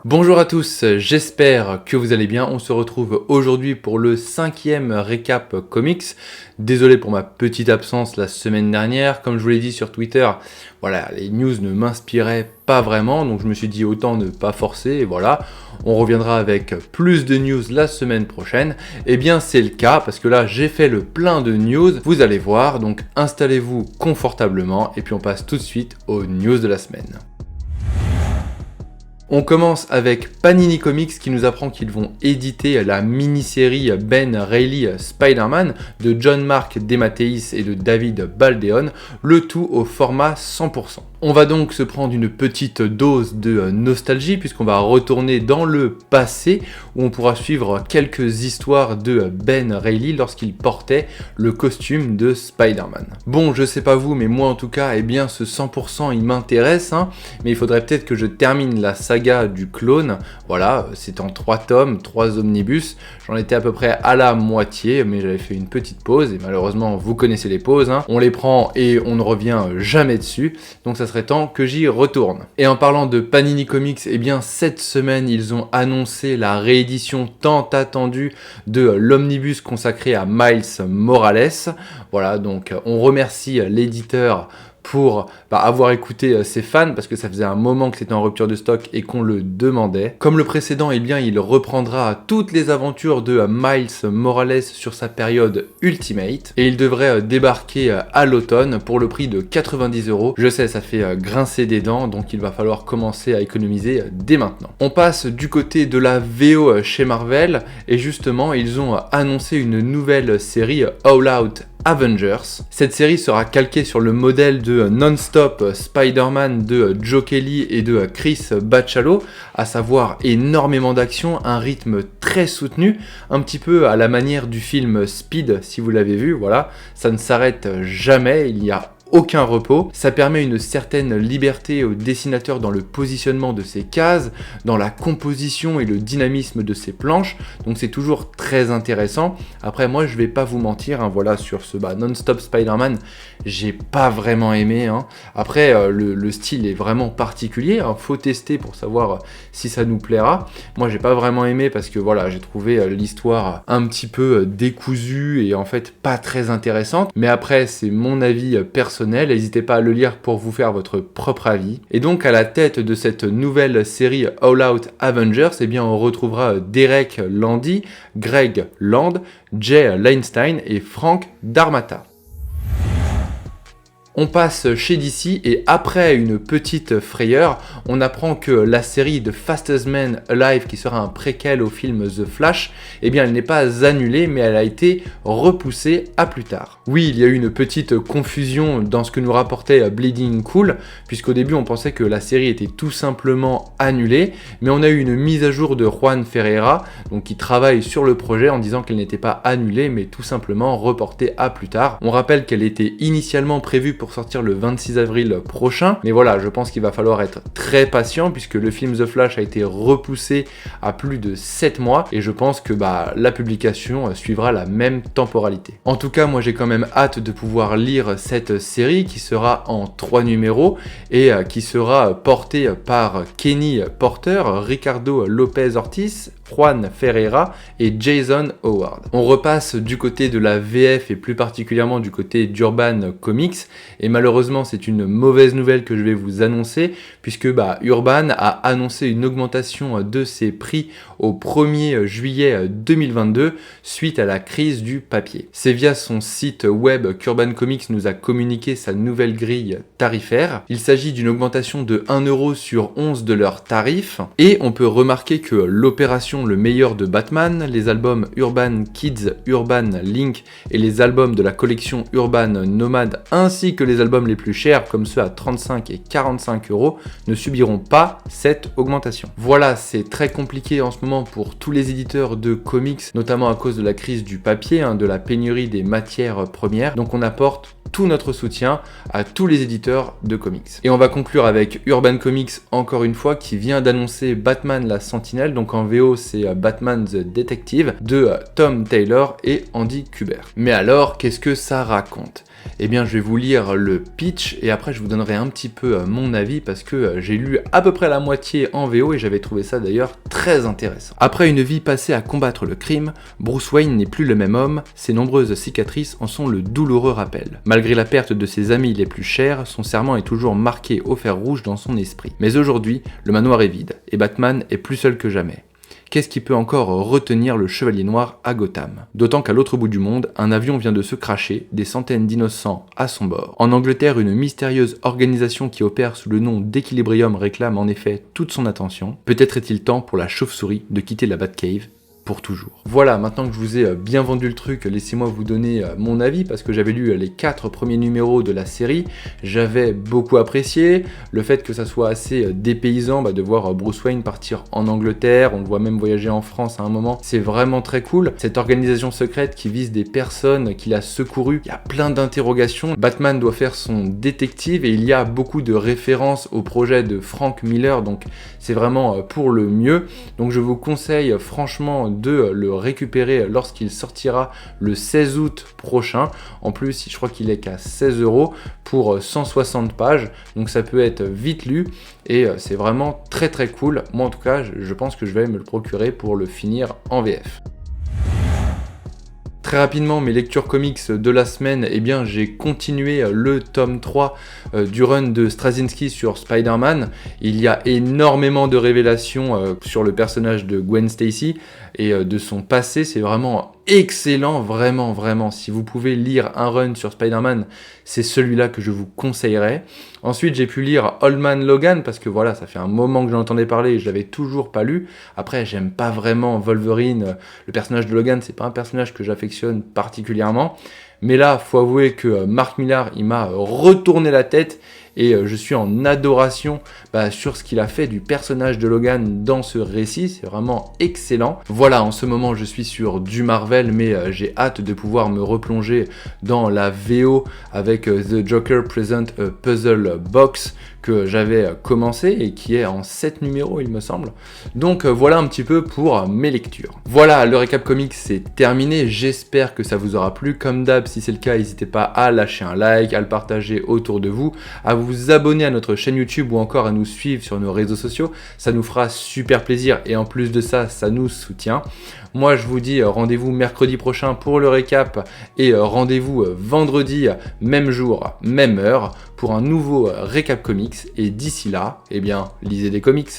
Bonjour à tous, j'espère que vous allez bien. On se retrouve aujourd'hui pour le 5e récap comics. Désolé pour ma petite absence la semaine dernière. Comme je vous l'ai dit sur Twitter, voilà, les news ne m'inspiraient pas vraiment, donc je me suis dit autant ne pas forcer, et voilà. On reviendra avec plus de news la semaine prochaine. Eh bien c'est le cas, parce que là j'ai fait le plein de news, vous allez voir, donc installez-vous confortablement, et puis on passe tout de suite aux news de la semaine. On commence avec Panini Comics qui nous apprend qu'ils vont éditer la mini-série Ben Reilly Spider-Man de John Mark DeMatteis et de David Baldeón, le tout au format 100%. On va donc se prendre une petite dose de nostalgie puisqu'on va retourner dans le passé où on pourra suivre quelques histoires de Ben Reilly lorsqu'il portait le costume de Spider-Man. Bon, je sais pas vous, mais moi en tout cas, eh bien ce 100% il m'intéresse, mais il faudrait peut-être que je termine la saga du clone. Voilà, c'est en 3 tomes, 3 omnibus. J'en étais à peu près à la moitié, mais j'avais fait une petite pause et malheureusement vous connaissez les pauses. On les prend et on ne revient jamais dessus. Donc ça serait temps que j'y retourne. Et en parlant de Panini Comics, eh bien cette semaine ils ont annoncé la réédition tant attendue de l'omnibus consacré à Miles Morales. Voilà, donc on remercie l'éditeur pour avoir écouté ses fans parce que ça faisait un moment que c'était en rupture de stock et qu'on le demandait. Comme le précédent, eh bien, il reprendra toutes les aventures de Miles Morales sur sa période Ultimate et il devrait débarquer à l'automne pour le prix de 90€. Je sais, ça fait grincer des dents, donc il va falloir commencer à économiser dès maintenant. On passe du côté de la VO chez Marvel et justement, ils ont annoncé une nouvelle série All Out Avengers. Cette série sera calquée sur le modèle de Non-Stop Spider-Man de Joe Kelly et de Chris Bachalo, à savoir énormément d'action, un rythme très soutenu, un petit peu à la manière du film Speed, si vous l'avez vu, voilà, ça ne s'arrête jamais, il y a aucun repos. Ça permet une certaine liberté au dessinateur dans le positionnement de ses cases, dans la composition et le dynamisme de ses planches, donc c'est toujours très intéressant. Après moi je vais pas vous mentir, voilà, sur ce Non-Stop Spider-Man, j'ai pas vraiment aimé. Après le style est vraiment particulier, faut tester pour savoir si ça nous plaira. Moi j'ai pas vraiment aimé parce que voilà, j'ai trouvé l'histoire un petit peu décousue et en fait pas très intéressante, mais après c'est mon avis personnel. N'hésitez pas à le lire pour vous faire votre propre avis. Et donc à la tête de cette nouvelle série All Out Avengers, eh bien on retrouvera Derek Landy, Greg Land, Jay Leinstein et Frank Darmata. On passe chez DC et après une petite frayeur, on apprend que la série The Fastest Man Alive, qui sera un préquel au film The Flash, eh bien elle n'est pas annulée mais elle a été repoussée à plus tard. Oui, il y a eu une petite confusion dans ce que nous rapportait Bleeding Cool, puisqu'au début on pensait que la série était tout simplement annulée, mais on a eu une mise à jour de Juan Ferreira, donc qui travaille sur le projet en disant qu'elle n'était pas annulée mais tout simplement reportée à plus tard. On rappelle qu'elle était initialement prévue pour sortir le 26 avril prochain, mais voilà, je pense qu'il va falloir être très patient puisque le film The Flash a été repoussé à plus de 7 mois et je pense que la publication suivra la même temporalité. En tout cas, moi j'ai quand même hâte de pouvoir lire cette série qui sera en 3 numéros et qui sera portée par Kenny Porter, Ricardo Lopez Ortiz, Juan Ferreira et Jason Howard. On repasse du côté de la VF et plus particulièrement du côté d'Urban Comics et malheureusement c'est une mauvaise nouvelle que je vais vous annoncer puisque Urban a annoncé une augmentation de ses prix au 1er juillet 2022 suite à la crise du papier. C'est via son site web qu'Urban Comics nous a communiqué sa nouvelle grille tarifaire. Il s'agit d'une augmentation de 1€ sur 11 de leurs tarifs et on peut remarquer que l'opération Le Meilleur de Batman, les albums Urban Kids, Urban Link et les albums de la collection Urban Nomad ainsi que les albums les plus chers comme ceux à 35 et 45€ ne subiront pas cette augmentation. Voilà, c'est très compliqué en ce moment pour tous les éditeurs de comics, notamment à cause de la crise du papier, de la pénurie des matières premières, donc on apporte tout notre soutien à tous les éditeurs de comics. Et on va conclure avec Urban Comics encore une fois qui vient d'annoncer Batman la Sentinelle, donc en VO c'est Batman the Detective de Tom Taylor et Andy Kubert. Mais alors qu'est-ce que ça raconte ? eh bien je vais vous lire le pitch et après je vous donnerai un petit peu mon avis parce que j'ai lu à peu près la moitié en VO et j'avais trouvé ça d'ailleurs très intéressant. Après une vie passée à combattre le crime, Bruce Wayne n'est plus le même homme, ses nombreuses cicatrices en sont le douloureux rappel. Malgré la perte de ses amis les plus chers, son serment est toujours marqué au fer rouge dans son esprit. Mais aujourd'hui, le manoir est vide et Batman est plus seul que jamais. Qu'est-ce qui peut encore retenir le Chevalier Noir à Gotham? D'autant qu'à l'autre bout du monde, un avion vient de se crasher, des centaines d'innocents à son bord. En Angleterre, une mystérieuse organisation qui opère sous le nom d'Equilibrium réclame en effet toute son attention. Peut-être est-il temps pour la chauve-souris de quitter la Batcave pour toujours. Voilà, maintenant que je vous ai bien vendu le truc, laissez-moi vous donner mon avis, parce que j'avais lu les 4 premiers numéros de la série, j'avais beaucoup apprécié, le fait que ça soit assez dépaysant de voir Bruce Wayne partir en Angleterre, on le voit même voyager en France à un moment, c'est vraiment très cool. Cette organisation secrète qui vise des personnes qu'il a secourues, il y a plein d'interrogations, Batman doit faire son détective et il y a beaucoup de références au projet de Frank Miller, donc c'est vraiment pour le mieux, donc je vous conseille franchement de le récupérer lorsqu'il sortira le 16 août prochain. En plus, je crois qu'il est qu'à 16 € pour 160 pages, donc ça peut être vite lu et c'est vraiment très très cool. Moi en tout cas, je pense que je vais me le procurer pour le finir en VF. Très rapidement, mes lectures comics de la semaine, eh bien j'ai continué le tome 3 du run de Straczynski sur Spider-Man. Il y a énormément de révélations sur le personnage de Gwen Stacy et de son passé, c'est vraiment excellent, vraiment. Si vous pouvez lire un run sur Spider-Man, c'est celui-là que je vous conseillerais. Ensuite, j'ai pu lire Old Man Logan, parce que voilà, ça fait un moment que j'en entendais parler et je l'avais toujours pas lu. Après, j'aime pas vraiment Wolverine, le personnage de Logan, c'est pas un personnage que j'affectionne particulièrement. Mais là, faut avouer que Mark Millar, il m'a retourné la tête et je suis en adoration sur ce qu'il a fait du personnage de Logan dans ce récit, c'est vraiment excellent. Voilà, en ce moment je suis sur du Marvel, mais j'ai hâte de pouvoir me replonger dans la VO avec The Joker Present a Puzzle Box que j'avais commencé et qui est en 7 numéros il me semble. Donc voilà un petit peu pour mes lectures. Voilà, le récap comics c'est terminé, j'espère que ça vous aura plu. Comme d'hab, si c'est le cas, n'hésitez pas à lâcher un like, à le partager autour de vous, à vous abonner à notre chaîne YouTube ou encore à nous suivre sur nos réseaux sociaux, ça nous fera super plaisir et en plus de ça, ça nous soutient. Moi je vous dis rendez-vous mercredi prochain pour le récap et rendez-vous vendredi, même jour, même heure, pour un nouveau récap comics et d'ici là, eh bien, lisez des comics.